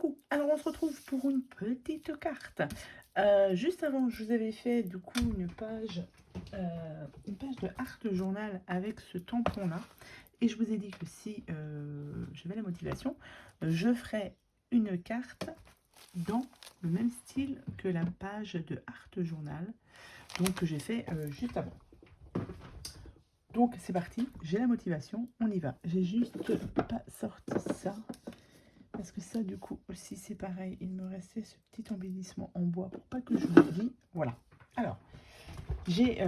Coucou, alors on se retrouve pour une petite carte. Juste avant, je vous avais fait du coup une page de Art Journal avec ce tampon-là. Et je vous ai dit que si j'avais la motivation, je ferais une carte dans le même style que la page de Art Journal, donc que j'ai fait juste avant. Donc c'est parti, j'ai la motivation, on y va. J'ai juste pas sorti ça. Parce que ça, du coup, aussi, c'est pareil. Il me restait ce petit embellissement en bois pour pas que je l'oublie. Voilà. Alors, j'ai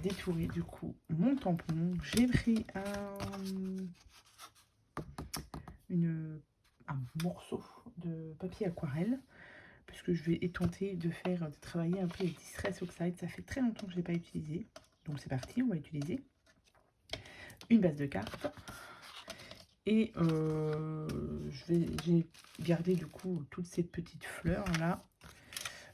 détouré, du coup, mon tampon. J'ai pris un morceau de papier aquarelle. Puisque je vais tenter de travailler un peu les Distress Oxide. Ça fait très longtemps que je ne l'ai pas utilisé. Donc, c'est parti, on va utiliser une base de cartes. Et j'ai gardé du coup toutes ces petites fleurs là.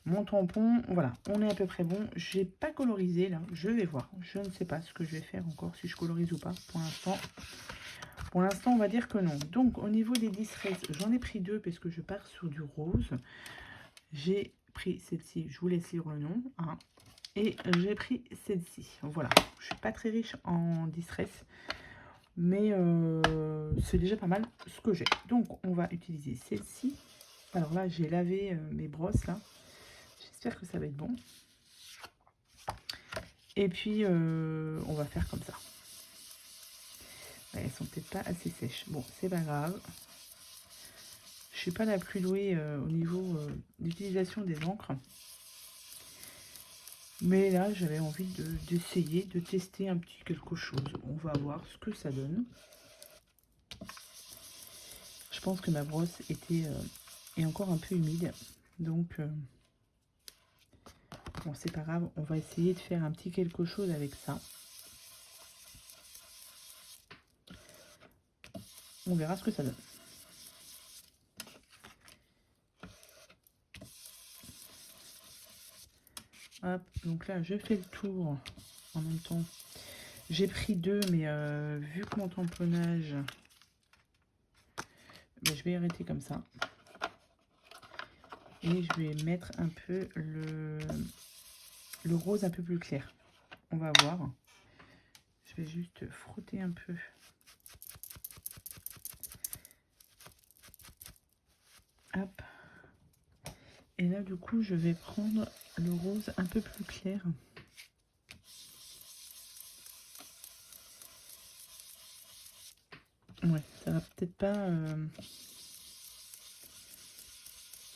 Mon tampon, voilà, on est à peu près bon. J'ai pas colorisé là, je vais voir. Je ne sais pas ce que je vais faire encore, si je colorise ou pas pour l'instant. Pour l'instant, on va dire que non. Donc au niveau des Distress, j'en ai pris deux parce que je pars sur du rose. J'ai pris celle-ci, je vous laisse lire le nom. Hein, et j'ai pris celle-ci. Voilà, je suis pas très riche en Distress. Mais c'est déjà pas mal ce que j'ai. Donc, on va utiliser celle-ci. Alors là, j'ai lavé mes brosses, là. J'espère que ça va être bon. Et puis, on va faire comme ça. Ouais, elles sont peut-être pas assez sèches. Bon, c'est pas grave. Je suis pas la plus douée au niveau d'utilisation des encres. Mais là, j'avais envie d'essayer, de tester un petit quelque chose. On va voir ce que ça donne. Je pense que ma brosse est encore un peu humide. Donc, bon, c'est pas grave. On va essayer de faire un petit quelque chose avec ça. On verra ce que ça donne. Hop, donc là, je fais le tour en même temps. J'ai pris deux, mais vu que mon tamponnage, ben, je vais arrêter comme ça. Et je vais mettre un peu le rose un peu plus clair. On va voir. Je vais juste frotter un peu. Hop. Et là, du coup, je vais prendre le rose un peu plus clair. Ouais, ça va peut-être pas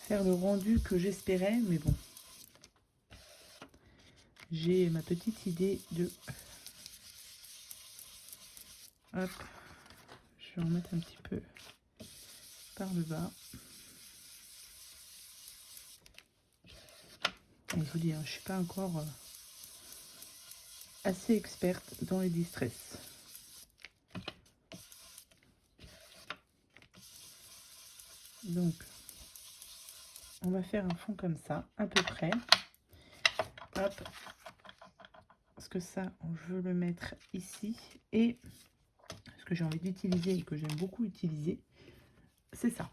faire le rendu que j'espérais, mais bon. J'ai ma petite idée de... Hop, je vais en mettre un petit peu par le bas. Et je vous dis, hein, je ne suis pas encore assez experte dans les Distress. Donc, on va faire un fond comme ça, à peu près. Hop. Parce que ça, je veux le mettre ici. Et ce que j'ai envie d'utiliser et que j'aime beaucoup utiliser, c'est ça.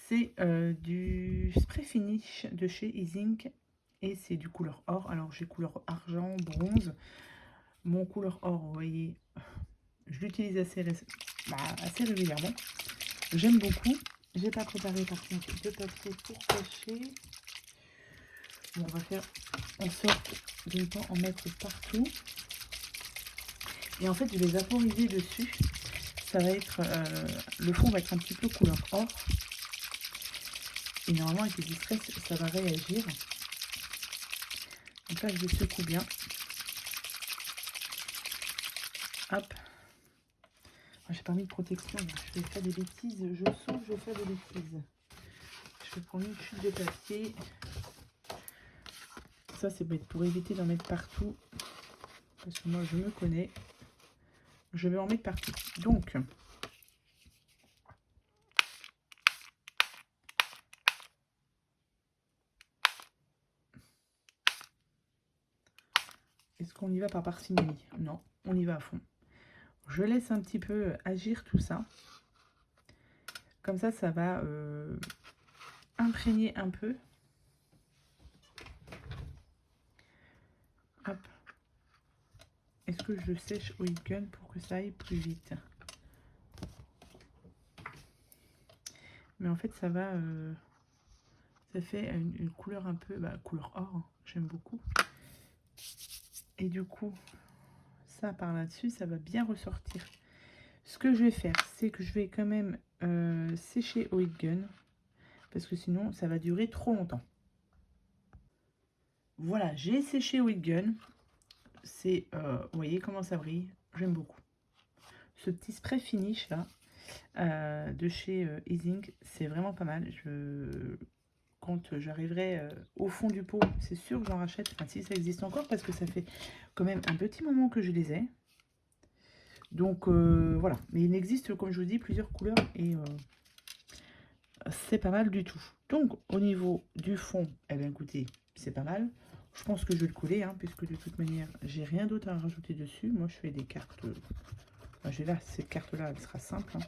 C'est du spray finish de chez Easink. Et c'est du couleur or. Alors, j'ai couleur argent, bronze. Mon couleur or, vous voyez, je l'utilise assez régulièrement. J'aime beaucoup. J'ai pas préparé par contre de papier pour cacher. Bon, on va faire en sorte de ne pas en mettre partout. Et en fait, je vais vaporiser dessus. Ça va être... le fond va être un petit peu couleur or. Et normalement, avec les Distress, ça va réagir. Donc là, je le secoue bien. Hop. J'ai pas mis de protection. Je vais faire des bêtises. Je sens que je vais faire des bêtises. Je vais prendre une chute de papier. Ça, c'est pour éviter d'en mettre partout. Parce que moi, je me connais. Je vais en mettre partout. Donc, est-ce qu'on y va par parcimonie? Non, on y va à fond. Je laisse un petit peu agir tout ça. Comme ça, ça va imprégner un peu. Hop. Est-ce que je sèche au heat gun pour que ça aille plus vite? Mais en fait, ça va... ça fait une couleur un peu... Bah, couleur or, hein, j'aime beaucoup. Et du coup, ça par là-dessus, ça va bien ressortir. Ce que je vais faire, c'est que je vais quand même sécher au heat gun. Parce que sinon, ça va durer trop longtemps. Voilà, j'ai séché au heat gun. C'est... vous voyez comment ça brille? J'aime beaucoup. Ce petit spray finish là, de chez Easing, c'est vraiment pas mal. Quand j'arriverai au fond du pot, c'est sûr que j'en rachète. Enfin, si ça existe encore, parce que ça fait quand même un petit moment que je les ai. Donc voilà. Mais il existe, comme je vous dis, plusieurs couleurs et c'est pas mal du tout. Donc au niveau du fond, eh bien écoutez, c'est pas mal. Je pense que je vais le couler, hein, puisque de toute manière, j'ai rien d'autre à rajouter dessus. Moi, je fais des cartes. J'ai là, cette carte-là, elle sera simple. Hein.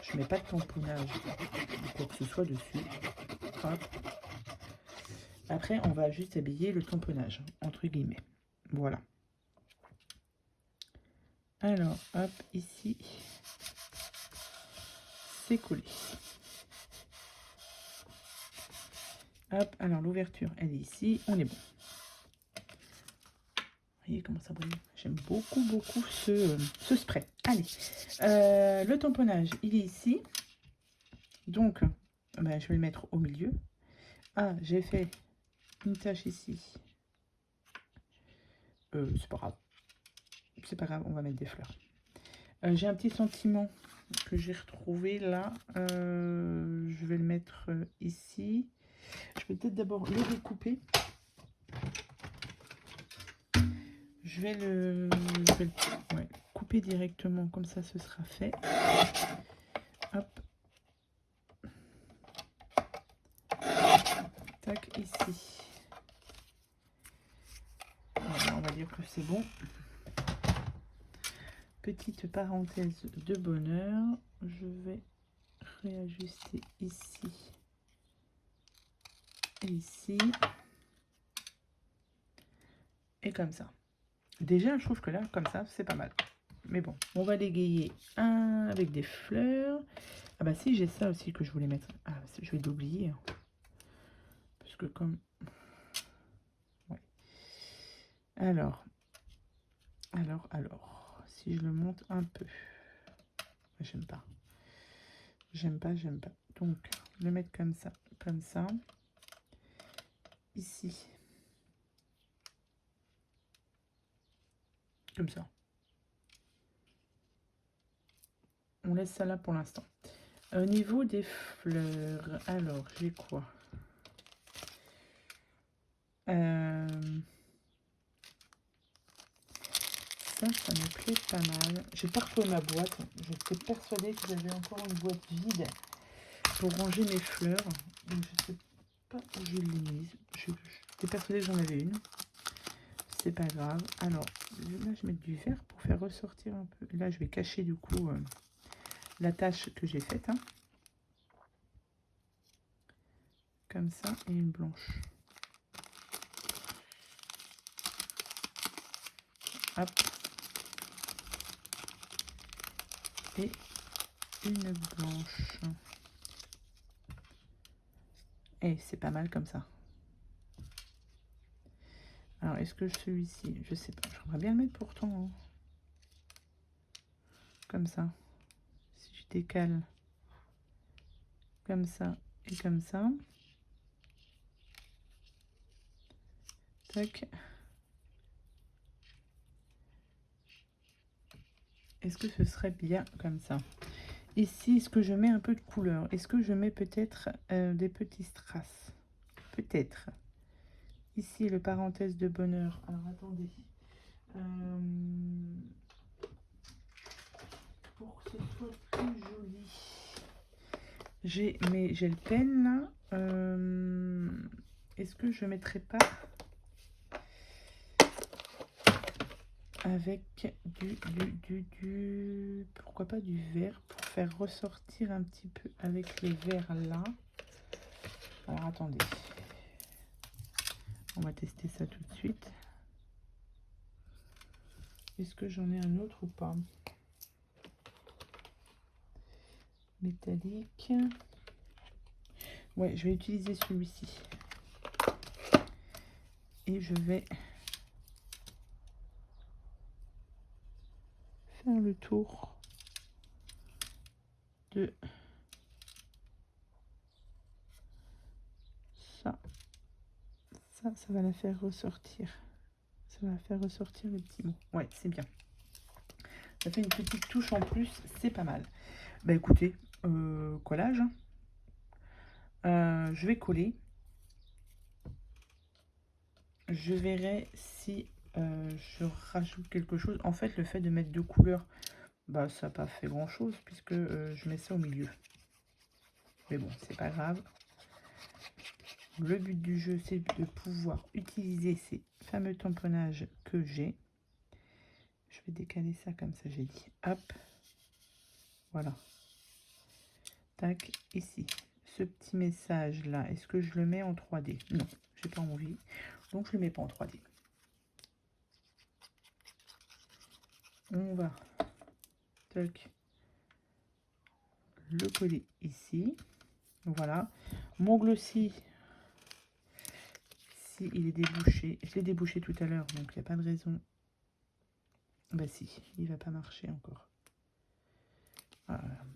Je mets pas de tamponnage ou quoi que ce soit dessus. Hop. Après, on va juste habiller le tamponnage, entre guillemets. Voilà. Alors, hop, ici, c'est collé. Hop, alors l'ouverture, elle est ici, on est bon. Vous voyez comment ça brille? J'aime beaucoup, beaucoup ce spray. Allez, le tamponnage, il est ici. Donc, ben, je vais le mettre au milieu. Ah, j'ai fait une tache ici. C'est pas grave. C'est pas grave, on va mettre des fleurs. J'ai un petit sentiment que j'ai retrouvé là. Je vais le mettre ici. Je vais peut-être d'abord le découper. Je vais le ouais, couper directement, comme ça ce sera fait. Hop. Tac, ici. Voilà, on va dire que c'est bon. Petite parenthèse de bonheur. Je vais réajuster ici et ici. Et comme ça. Déjà, je trouve que là, comme ça, c'est pas mal. Mais bon, on va l'égayer avec des fleurs. Ah bah si, j'ai ça aussi que je voulais mettre. Ah, je vais l'oublier. Hein. Parce que comme... Ouais. Alors, si je le monte un peu. J'aime pas. J'aime pas. Donc, le mettre comme ça. Ici. Comme ça. On laisse ça là pour l'instant. Au niveau des fleurs, alors, j'ai quoi? Ça me plaît pas mal. J'ai pas retrouvé ma boîte. J'étais persuadée que j'avais encore une boîte vide pour ranger mes fleurs. Donc je sais pas où je l'ai mise. J'étais persuadée que j'en avais une. C'est pas grave. Alors là, je vais mettre du vert pour faire ressortir un peu. Là, je vais cacher du coup la tache que j'ai faite. Hein. Comme ça, et une blanche. Hop. Et une blanche. Et c'est pas mal comme ça. Alors, est-ce que celui-ci, je sais pas, j'aimerais bien le mettre pourtant. Hein. Comme ça. Si je décale comme ça et comme ça. Tac. Est-ce que ce serait bien comme ça? Ici, est-ce que je mets un peu de couleur? Est-ce que je mets peut-être des petits strass? Peut-être. Ici, le parenthèse de bonheur. Alors, attendez. Pour que ce soit plus joli. J'ai mes gel pen là. Est-ce que je mettrai pas avec pourquoi pas du vert pour faire ressortir un petit peu avec les verts là. Alors attendez. On va tester ça tout de suite. Est-ce que j'en ai un autre ou pas? Métallique. Ouais, je vais utiliser celui-ci. Et je vais faire le tour de ça. Ça va la faire ressortir. Ça va faire ressortir les petits mots. Ouais, c'est bien. Ça fait une petite touche en plus, c'est pas mal. Bah écoutez, collage. Je vais coller. Je verrai si je rajoute quelque chose. En fait, le fait de mettre 2 couleurs, bah ça n'a pas fait grand chose puisque je mets ça au milieu. Mais bon, c'est pas grave. Le but du jeu, c'est de pouvoir utiliser ces fameux tamponnages que j'ai. Je vais décaler ça comme ça, j'ai dit. Hop. Voilà. Tac, ici. Ce petit message là, est-ce que je le mets en 3D? Non, j'ai pas envie. Donc je le mets pas en 3D. On va tac, le coller ici. Voilà. Mon glossy, si il est débouché, je l'ai débouché tout à l'heure, donc il n'y a pas de raison. Bah si, il va pas marcher encore.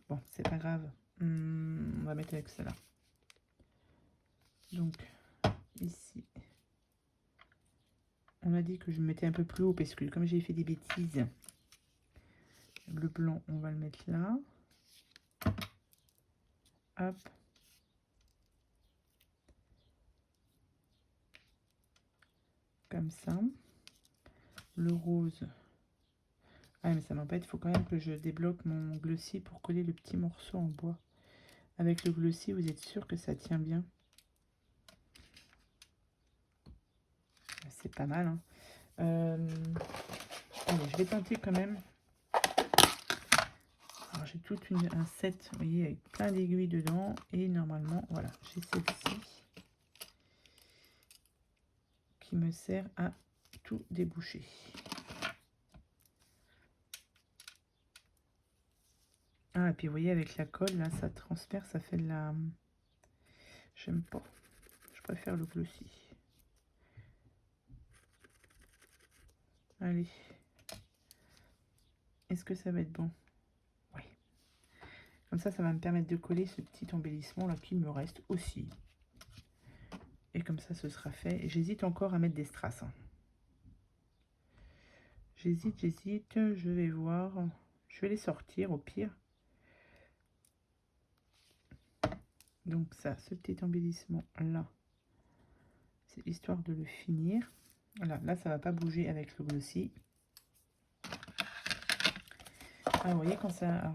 Bon, c'est pas grave. On va mettre avec cela. Donc, ici, on a dit que je me mettais un peu plus haut parce que comme j'ai fait des bêtises, le blanc, on va le mettre là. Hop. Comme ça. Le rose. Ah, mais ça m'embête, il faut quand même que je débloque mon glossy pour coller le petit morceau en bois. Avec le glossy, vous êtes sûr que ça tient bien? C'est pas mal, hein. Allez, je vais tenter quand même. Alors, j'ai tout un set, vous voyez, avec plein d'aiguilles dedans. Et normalement, voilà, j'ai celle-ci qui me sert à tout déboucher. Ah, et puis vous voyez, avec la colle, là, ça transperce, ça fait de la... J'aime pas. Je préfère le glossy. Allez. Est-ce que ça va être bon? Oui. Comme ça va me permettre de coller ce petit embellissement là qui me reste aussi. Et comme ça, ce sera fait. J'hésite encore à mettre des strass. Hein. J'hésite. Je vais voir. Je vais les sortir au pire. Donc ça, ce petit embellissement là, c'est histoire de le finir. Voilà, là ça va pas bouger avec le glossy. Ah, vous voyez quand ça...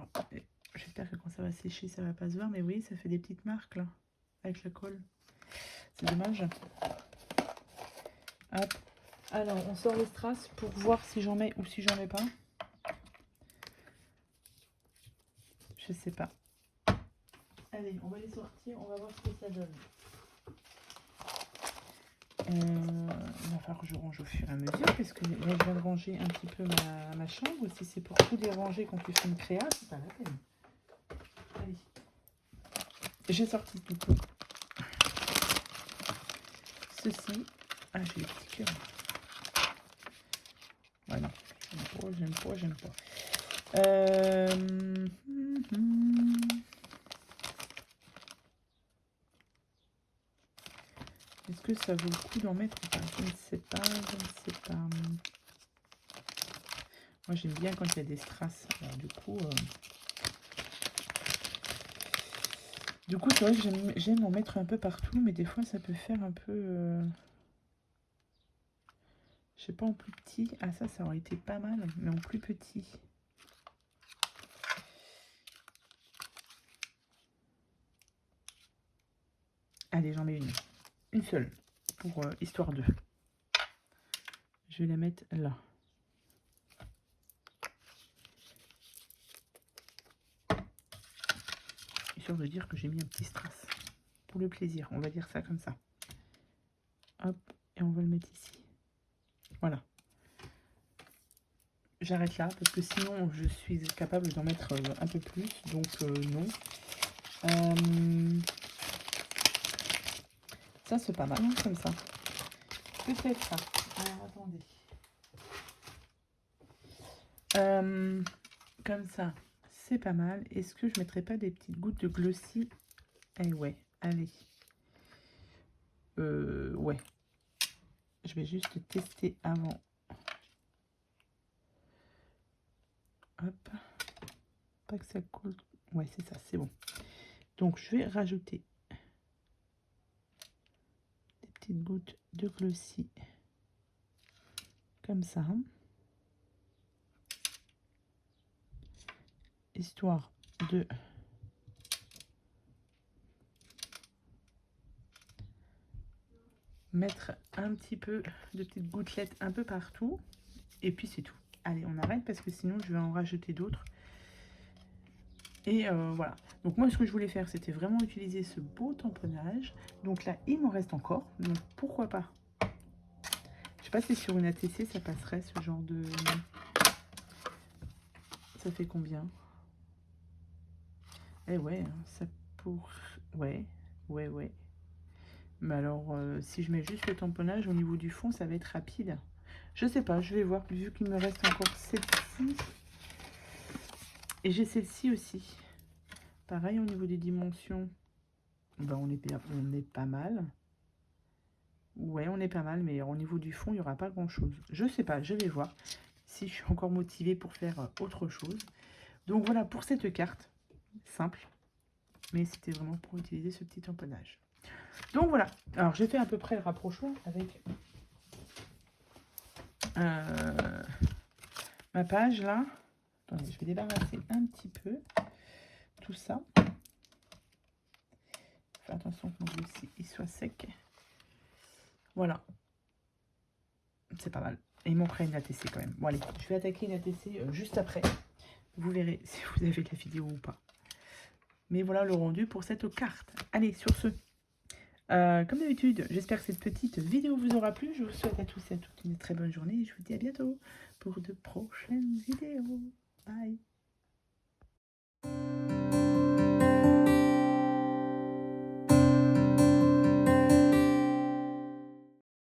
J'espère que quand ça va sécher, ça va pas se voir. Mais oui, ça fait des petites marques là, avec la colle. C'est dommage. Hop. Alors, on sort les strass pour voir si j'en mets ou si j'en mets pas. Je sais pas. Allez, on va les sortir, on va voir ce que ça donne. Il va falloir que je range au fur et à mesure, parce que là, je viens de ranger un petit peu ma chambre. Si c'est pour tout déranger quand tu fais une créa, c'est pas la peine. Allez. J'ai sorti du coup ceci. Ah, j'ai les petits cœurs. Ouais, non. J'aime pas. Est-ce que ça vaut le coup d'en mettre ou pas? Je ne sais pas. Moi, j'aime bien quand il y a des strass. Alors, du coup, c'est vrai que j'aime en mettre un peu partout, mais des fois, ça peut faire un peu... Je sais pas, en plus petit. Ah, ça aurait été pas mal, mais en plus petit. Allez, j'en mets une. Une seule, pour histoire de. Je vais la mettre là. Histoire de dire que j'ai mis un petit strass. pour le plaisir, on va dire ça comme ça. Hop, et on va le mettre ici. Voilà. J'arrête là parce que sinon je suis capable d'en mettre un peu plus, donc non. Ça c'est pas mal hein, comme ça. Peut-être ça. Alors attendez. Comme ça, c'est pas mal. Est-ce que je mettrais pas des petites gouttes de glossy? Eh ouais, allez. Ouais. Je vais juste tester avant. Hop. Pas que ça coule. Ouais, c'est ça, c'est bon. Donc, je vais rajouter des petites gouttes de glossy. Comme ça. Histoire de mettre un petit peu de petites gouttelettes un peu partout. Et puis, c'est tout. Allez, on arrête parce que sinon, je vais en rajouter d'autres. Et voilà. Donc moi, ce que je voulais faire, c'était vraiment utiliser ce beau tamponnage. Donc là, il m'en reste encore. Donc pourquoi pas. Je sais pas si sur une ATC, ça passerait ce genre de... Ça fait combien? Eh ouais, ça pour... Ouais. Mais alors, si je mets juste le tamponnage au niveau du fond, ça va être rapide. Je sais pas, je vais voir. Vu qu'il me reste encore celle-ci. Et j'ai celle-ci aussi. Pareil, au niveau des dimensions, ben on est pas mal. Ouais, on est pas mal, mais au niveau du fond, il n'y aura pas grand-chose. Je sais pas, je vais voir si je suis encore motivée pour faire autre chose. Donc voilà pour cette carte, simple. Mais c'était vraiment pour utiliser ce petit tamponnage. Donc voilà, alors j'ai fait à peu près le rapprochement avec ma page là. Attendez, je vais débarrasser un petit peu tout ça. Faire attention que mon dossier il soit sec. Voilà. C'est pas mal. Et il manquerait une ATC quand même. Bon allez, je vais attaquer une ATC juste après. Vous verrez si vous avez la vidéo ou pas. Mais voilà le rendu pour cette carte. Allez, sur ce, comme d'habitude, j'espère que cette petite vidéo vous aura plu. Je vous souhaite à tous et à toutes une très bonne journée. Et je vous dis à bientôt pour de prochaines vidéos. Bye.